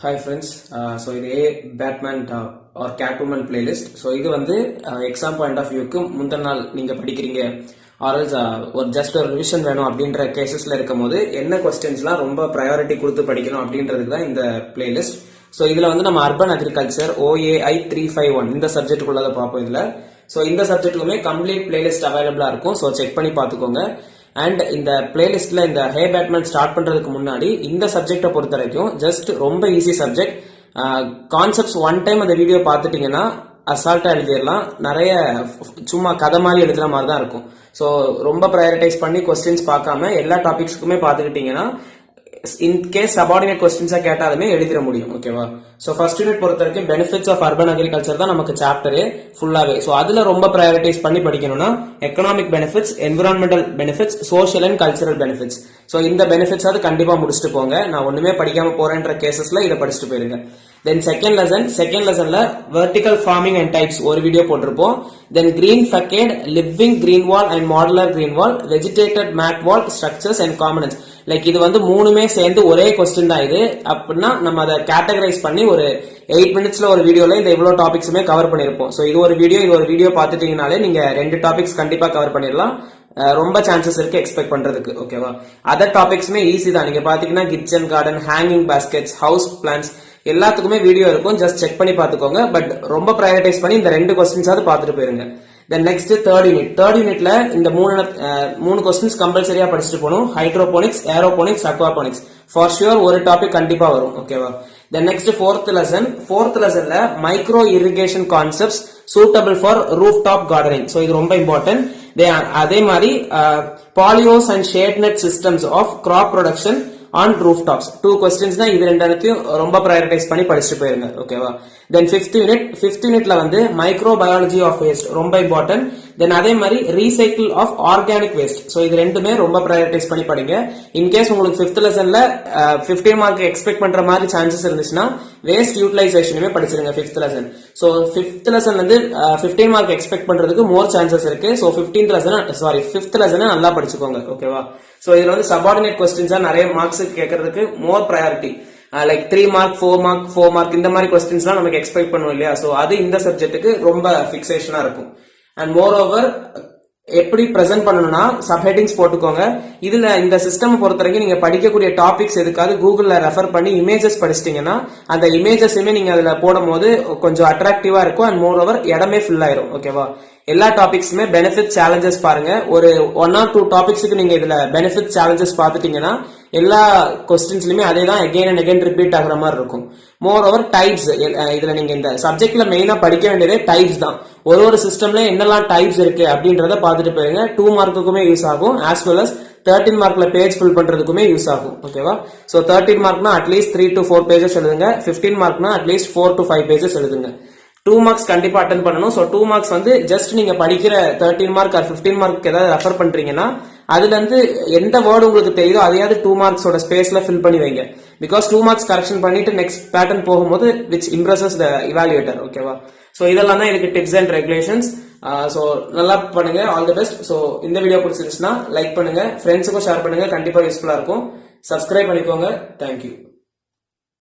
Hi friends, so இது Batman or Catwoman playlist. So இது வந்து exam point of viewக்கு முந்தின நாள் நீங்க படிக்கிறீங்க or else ஒரு just ஒரு revision வேணும் அப்படின்ற கேசஸ்ல இருக்கும்போது என்ன questions-லாம் ரொம்ப priority கொடுத்து படிக்கணும் அப்படின்றதுக்கு தான் இந்த playlist. So இதுல வந்து நம்ம urban agriculture OAI 351 இந்த சப்ஜெக்ட்டுக்குள்ளத பார்ப்போம் இதுல. So இந்த சப்ஜெக்ட்டுக்குமே complete playlist available-ஆ இருக்கும். So செக் பண்ணி பார்த்துக்கோங்க. அண்ட் இந்த பிளேலிஸ்ட்ல இந்த ஹே பேட்மேன் ஸ்டார்ட் பண்றதுக்கு முன்னாடி இந்த சப்ஜெக்டை பொறுத்த வரைக்கும் ஜஸ்ட் ரொம்ப easy subject. Concepts one time அந்த வீடியோ பார்த்துட்டீங்கன்னா அசால்ட்டா எழுதிடலாம். நிறைய சும்மா கதை மாதிரி எழுதுற மாதிரி தான் இருக்கும். ஸோ ரொம்ப ப்ரையாரிட்டைஸ் பண்ணி கொஸ்டின்ஸ் பார்க்காம எல்லா டாபிக்ஸ்க்குமே பார்த்துக்கிட்டீங்கன்னா இன் கேஸ் சபார்டினேட் கொஸ்டின்ஸா கேட்டாலுமே எழுதிட முடியும். ஓகேவா? சோ ஃபர்ஸ்ட் யூனிட் பொறுத்த வரைக்கும் பெனிஃபிட்ஸ் ஆஃப் அர்பன் அக்ரிகல்ச்சர் தான் நமக்கு சாப்டரே ஃபுல்லாவே. சோ அதுல ரொம்ப ப்ரையாரிட்டைஸ் பண்ணி படிக்கணும்னா economic benefits, environmental benefits, social and cultural benefits. So இந்த பெனிஃபிட்ஸ் அது கண்டிப்பா முடிச்சுட்டு போங்க. நான் ஒண்ணுமே படிக்காம போறேன்ற கேசஸ்ல இதை படிச்சுட்டு போயிருங்க. தென் செகண்ட் லெசன்ல வெர்டிகல் ஃபார்மிங் அண்ட் டைப்ஸ் ஒரு வீடியோ போட்டிருப்போம். Then green facade, living green wall and modular green wall, vegetated mat wall, structures and components. Like இது வந்து மூணுமே சேர்ந்து ஒரே கொஸ்டின் தான் இது. அப்படின்னா நம்ம அதை கேட்டகரைஸ் பண்ணி ஒரு 8 மினிட்ஸ்ல ஒரு வீடியோல இந்த இவ்வளவு டாபிக்ஸுமே கவர் பண்ணிருப்போம். சோ இது ஒரு வீடியோ பார்த்துட்டீங்கனாலே நீங்க 2 டாபிக்ஸ் கண்டிப்பா கவர் பண்ணிடலாம். ரொம்ப சான்சஸ் இருக்கு எக்ஸ்பெக்ட் பண்றதுக்கு. ஓகேவா? அதர் டாபிக்ஸ்மே ஈஸி தான். நீங்க பாத்தீங்கன்னா kitchen garden, hanging baskets, house plants எல்லாத்துக்குமே வீடியோ இருக்கும். ஜஸ்ட் செக் பண்ணி பாத்துக்கோங்க. பட் ரொம்ப ப்ரையாரிட்டைஸ் பண்ணி இந்த 2 கொஸ்டின்ஸாவது பார்த்துட்டு போயிருங்க. தென் நெக்ஸ்ட் தேர்ட் யூனிட்ல இந்த மூணு கொஸ்டின்ஸ் கம்பல்சரியா படிச்சுட்டு போகணும். Hydroponics, aeroponics, aquaponics for sure ஒரு டாபிக் கண்டிப்பா வரும். ஓகேவா? தென் நெக்ஸ்ட் ஃபோர்த் லெசன்ல micro irrigation concepts suitable for roof top gardening. So இது ரொம்ப இம்பார்ட்டன்ட். அதே மாதிரி polyhouse and shade net systems of crop production on roof tops 2 questions தான். இது ரெண்டையும் ரொம்ப ப்ரையாரிட்டைஸ் பண்ணி படிச்சுட்டு போயிருங்க. ஓகேவா? தென் ஃபிஃப்த் யூனிட்ல வந்து மைக்ரோ பயாலஜி ஆஃப் வேஸ்ட் ரொம்ப இம்பார்ட்டன்ட். தென் அதே மாதிரி recycle of organic waste. So இது ரெண்டுமே ரொம்ப ப்ரையாரிட்டைஸ் பண்ணி படிங்க. இன்கேஸ் உங்களுக்கு ஃபிஃப்த் லெசன்ல 15 மார்க் எக்ஸ்பெக்ட் பண்ற மாதிரி சான்சஸ் இருந்துச்சுன்னா வேஸ்ட் யூட்டிலைசேஷனுமே படிச்சிருங்க ஃபிஃப்த் லெசன். சோ ஃபிஃப்த் லெசன்ல இருந்து 15 மார்க் எக்ஸ்பெக்ட் பண்றதுக்கு மோர் சான்சஸ் இருக்கு. சோ ஃபிஃப்த் லெசனை நல்லா படிச்சுக்கோங்க. ஓகேவா? சோ இதுல வந்து சபார்டினேட் கொஸ்டின்ஸா நிறைய மார்க்ஸ் கேட்கறதுக்கு மோர் ப்ரையாரிட்டி. லைக் 3 மார்க் 4 மார்க் இந்த மாதிரி கொஸ்டின்ஸ்லாம் நமக்கு எக்ஸ்பெக்ட் பண்ணுவோம் இல்லையா? சோ அது இந்த சப்ஜெக்ட்டுக்கு ரொம்ப பிக்சேஷனா இருக்கும். அண்ட் மோர் ஓவர் எப்படி பிரசென்ட் பண்ணணும்னா சப்ஹெட்டிங்ஸ் போட்டுக்கோங்க. இதுல இந்த சிஸ்டம் பொறுத்த வரைக்கும் நீங்க படிக்கக்கூடிய டாபிக்ஸ் எதுக்காவது கூகுள்ல ரெஃபர் பண்ணி இமேஜஸ் படிச்சிட்டீங்கன்னா அந்த இமேஜஸுமே நீங்க அதுல போடும் போது கொஞ்சம் அட்ராக்டிவா இருக்கும். அண்ட் மோர் ஓவர் இடமே ஃபில் ஆயிரும். ஓகேவா? எல்லா டாபிக்ஸுமே பெனிஃபிட் சேலஞ்சஸ் பாருங்க. ஒரு 1 or 2 டாபிக்ஸுக்கு நீங்க இதுல பெனிஃபிட் சேலஞ்சஸ் பாத்துட்டீங்கன்னா எல்லா கொஸ்டின்ஸ்லயுமே அதே தான் அகைன் அண்ட் அகைன் ரிப்பீட் ஆகுற மாதிரி இருக்கும். மோர் ஓவர் டைப்ஸ், இதுல நீங்க இந்த சப்ஜெக்ட்ல மெயினா படிக்க வேண்டியதே டைப்ஸ் தான். ஒரு சிஸ்டம்ல என்னெல்லாம் டைப்ஸ் இருக்கு அப்படின்றத பாத்துட்டு போயிருங்க. 2 மார்க்குக்குமே யூஸ் ஆகும். ஆஸ் வெல் அஸ் 13 மார்க்ல பேஜ் ஃபில் பண்றதுக்குமே யூஸ் ஆகும். ஓகேவா? சோ 13 மார்க்னா அட்லீஸ்ட் 3 to 4 பேஜஸ் எழுதுங்க. 15 மார்க்னா அட்லீஸ்ட் 4 to 5 பேஜஸ் எழுதுங்க. 2 மார்க்ஸ் கண்டிப்பா அட்டன் பண்ணணும். சோ 2 மார்க்ஸ் வந்து ஜஸ்ட் நீங்க படிக்கிற 13 மார்க் ஆர் 15 மார்க் ஏதாவது ரெஃபர் பண்றீங்கன்னா அதுல இருந்து எந்த வேர்டு உங்களுக்கு தெரியுதோ அதையாவது 2 மார்க்ஸோட ஸ்பேஸ்ல ஃபில் பண்ணி வைங்க. பிகாஸ் 2 மார்க்ஸ் கரெக்ஷன் பண்ணிட்டு நெக்ஸ்ட் பேட்டர்ன் போகும்போது விச் இம்ப்ரெசஸ் த இவாலுவேட்டர். ஓகேவா? சோ இதெல்லாம் தான் இதுக்கு டிப்ஸ் அண்ட் ரெகுலேஷன்ஸ். சோ நல்லா பண்ணுங்க. All the best. சோ இந்த வீடியோ பிடிச்சிருச்சுன்னா லைக் பண்ணுங்க, ஃப்ரெண்ட்ஸுக்கும் ஷேர் பண்ணுங்க. கண்டிப்பா யூஸ்ஃபுல்லா இருக்கும். சப்ஸ்கிரைப் பண்ணிக்கோங்க. தேங்க்யூ.